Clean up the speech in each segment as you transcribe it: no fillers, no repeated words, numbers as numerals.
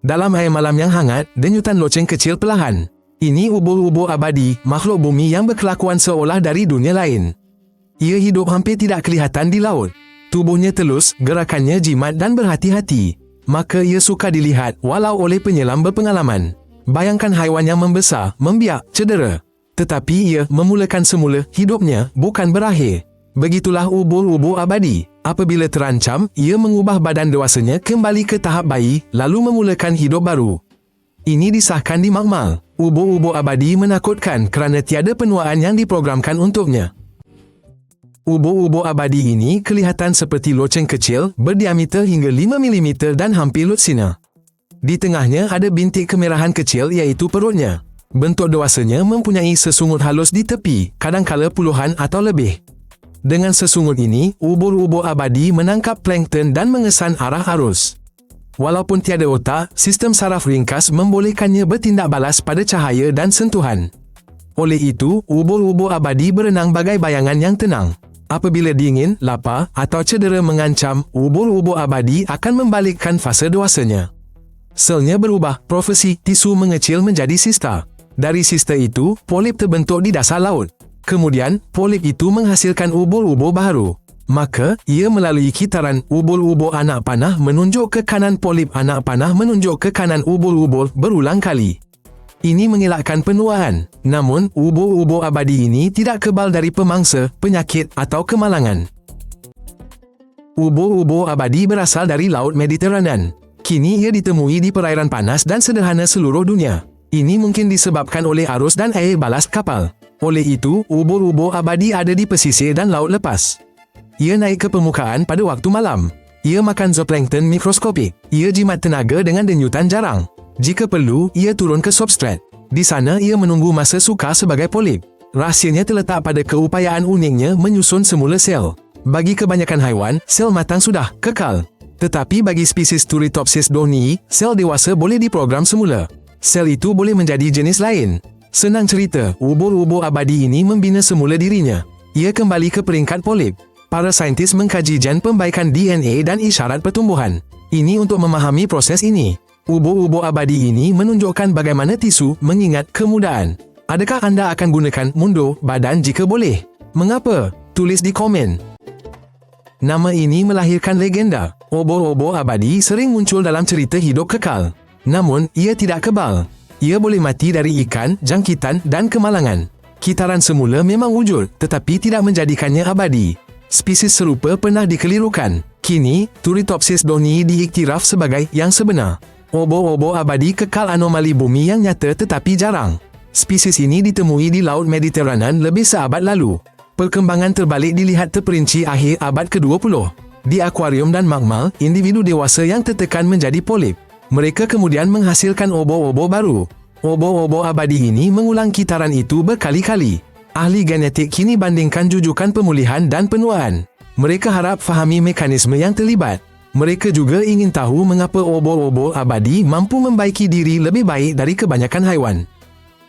Dalam air malam yang hangat, denyutan loceng kecil perlahan. Ini ubur-ubur abadi, makhluk bumi yang berkelakuan seolah dari dunia lain. Ia hidup hampir tidak kelihatan di laut. Tubuhnya telus, gerakannya jimat dan berhati-hati. Maka ia suka dilihat walau oleh penyelam berpengalaman. Bayangkan haiwan yang membesar, membiak, cedera. Tetapi ia memulakan semula hidupnya, bukan berakhir. Begitulah ubur-ubur abadi. Apabila terancam, ia mengubah badan dewasanya kembali ke tahap bayi, lalu memulakan hidup baru. Ini disahkan di makmal. Ubur-ubur abadi menakutkan kerana tiada penuaan yang diprogramkan untuknya. Ubur-ubur abadi ini kelihatan seperti loceng kecil, berdiameter hingga 5 mm dan hampir lutsina. Di tengahnya ada bintik kemerahan kecil iaitu perutnya. Bentuk dewasanya mempunyai sesungut halus di tepi, kadangkala puluhan atau lebih. Dengan sesungut ini, ubur-ubur abadi menangkap plankton dan mengesan arah arus. Walaupun tiada otak, sistem saraf ringkas membolehkannya bertindak balas pada cahaya dan sentuhan. Oleh itu, ubur-ubur abadi berenang bagai bayangan yang tenang. Apabila dingin, lapar atau cedera mengancam, ubur-ubur abadi akan membalikkan fasa dewasanya. Selnya berubah, profesi tisu mengecil menjadi sista. Dari sista itu, polip terbentuk di dasar laut. Kemudian, polip itu menghasilkan ubur-ubur baru. Maka, ia melalui kitaran ubur-ubur anak panah menunjuk ke kanan, polip anak panah menunjuk ke kanan ubur-ubur berulang kali. Ini mengelakkan penuaan. Namun, ubur-ubur abadi ini tidak kebal dari pemangsa, penyakit atau kemalangan. Ubur-ubur abadi berasal dari Laut Mediteranean. Kini ia ditemui di perairan panas dan sederhana seluruh dunia. Ini mungkin disebabkan oleh arus dan air balas kapal. Oleh itu, ubur-ubur abadi ada di pesisir dan laut lepas. Ia naik ke permukaan pada waktu malam. Ia makan zooplankton mikroskopik. Ia jimat tenaga dengan denyutan jarang. Jika perlu, ia turun ke substrat. Di sana ia menunggu masa sukar sebagai polip. Rahsianya terletak pada keupayaan uniknya menyusun semula sel. Bagi kebanyakan haiwan, sel matang sudah kekal. Tetapi bagi spesies Turritopsis dohnii, sel dewasa boleh diprogram semula. Sel itu boleh menjadi jenis lain. Senang cerita, ubur-ubur abadi ini membina semula dirinya. Ia kembali ke peringkat polip. Para saintis mengkaji gen pembaikan DNA dan isyarat pertumbuhan. Ini untuk memahami proses ini. Ubur-ubur abadi ini menunjukkan bagaimana tisu mengingat kemudaan. Adakah anda akan gunakan mundur badan jika boleh? Mengapa? Tulis di komen. Nama ini melahirkan legenda. Ubur-ubur abadi sering muncul dalam cerita hidup kekal. Namun, ia tidak kebal. Ia boleh mati dari ikan, jangkitan dan kemalangan. Kitaran semula memang wujud, tetapi tidak menjadikannya abadi. Spesies serupa pernah dikelirukan. Kini, Turritopsis dohnii diiktiraf sebagai yang sebenar. Ubur-ubur abadi kekal anomali bumi yang nyata tetapi jarang. Spesies ini ditemui di Laut Mediteranean lebih seabad lalu. Perkembangan terbalik dilihat terperinci akhir abad ke-20. Di akuarium dan magmal, individu dewasa yang tertekan menjadi polip. Mereka kemudian menghasilkan ubur-ubur baru. Ubur-ubur abadi ini mengulang kitaran itu berkali-kali. Ahli genetik kini bandingkan jujukan pemulihan dan penuaan. Mereka harap fahami mekanisme yang terlibat. Mereka juga ingin tahu mengapa ubur-ubur abadi mampu membaiki diri lebih baik dari kebanyakan haiwan.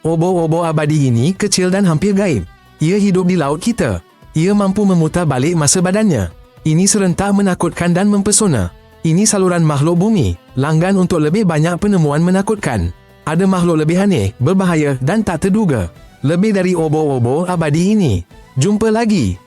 Ubur-ubur abadi ini kecil dan hampir gaib. Ia hidup di laut kita. Ia mampu memutar balik masa badannya. Ini serentak menakutkan dan mempesona. Ini saluran makhluk bumi, langgan untuk lebih banyak penemuan menakutkan. Ada makhluk lebih aneh, berbahaya dan tak terduga. Lebih dari ubur-ubur abadi ini. Jumpa lagi.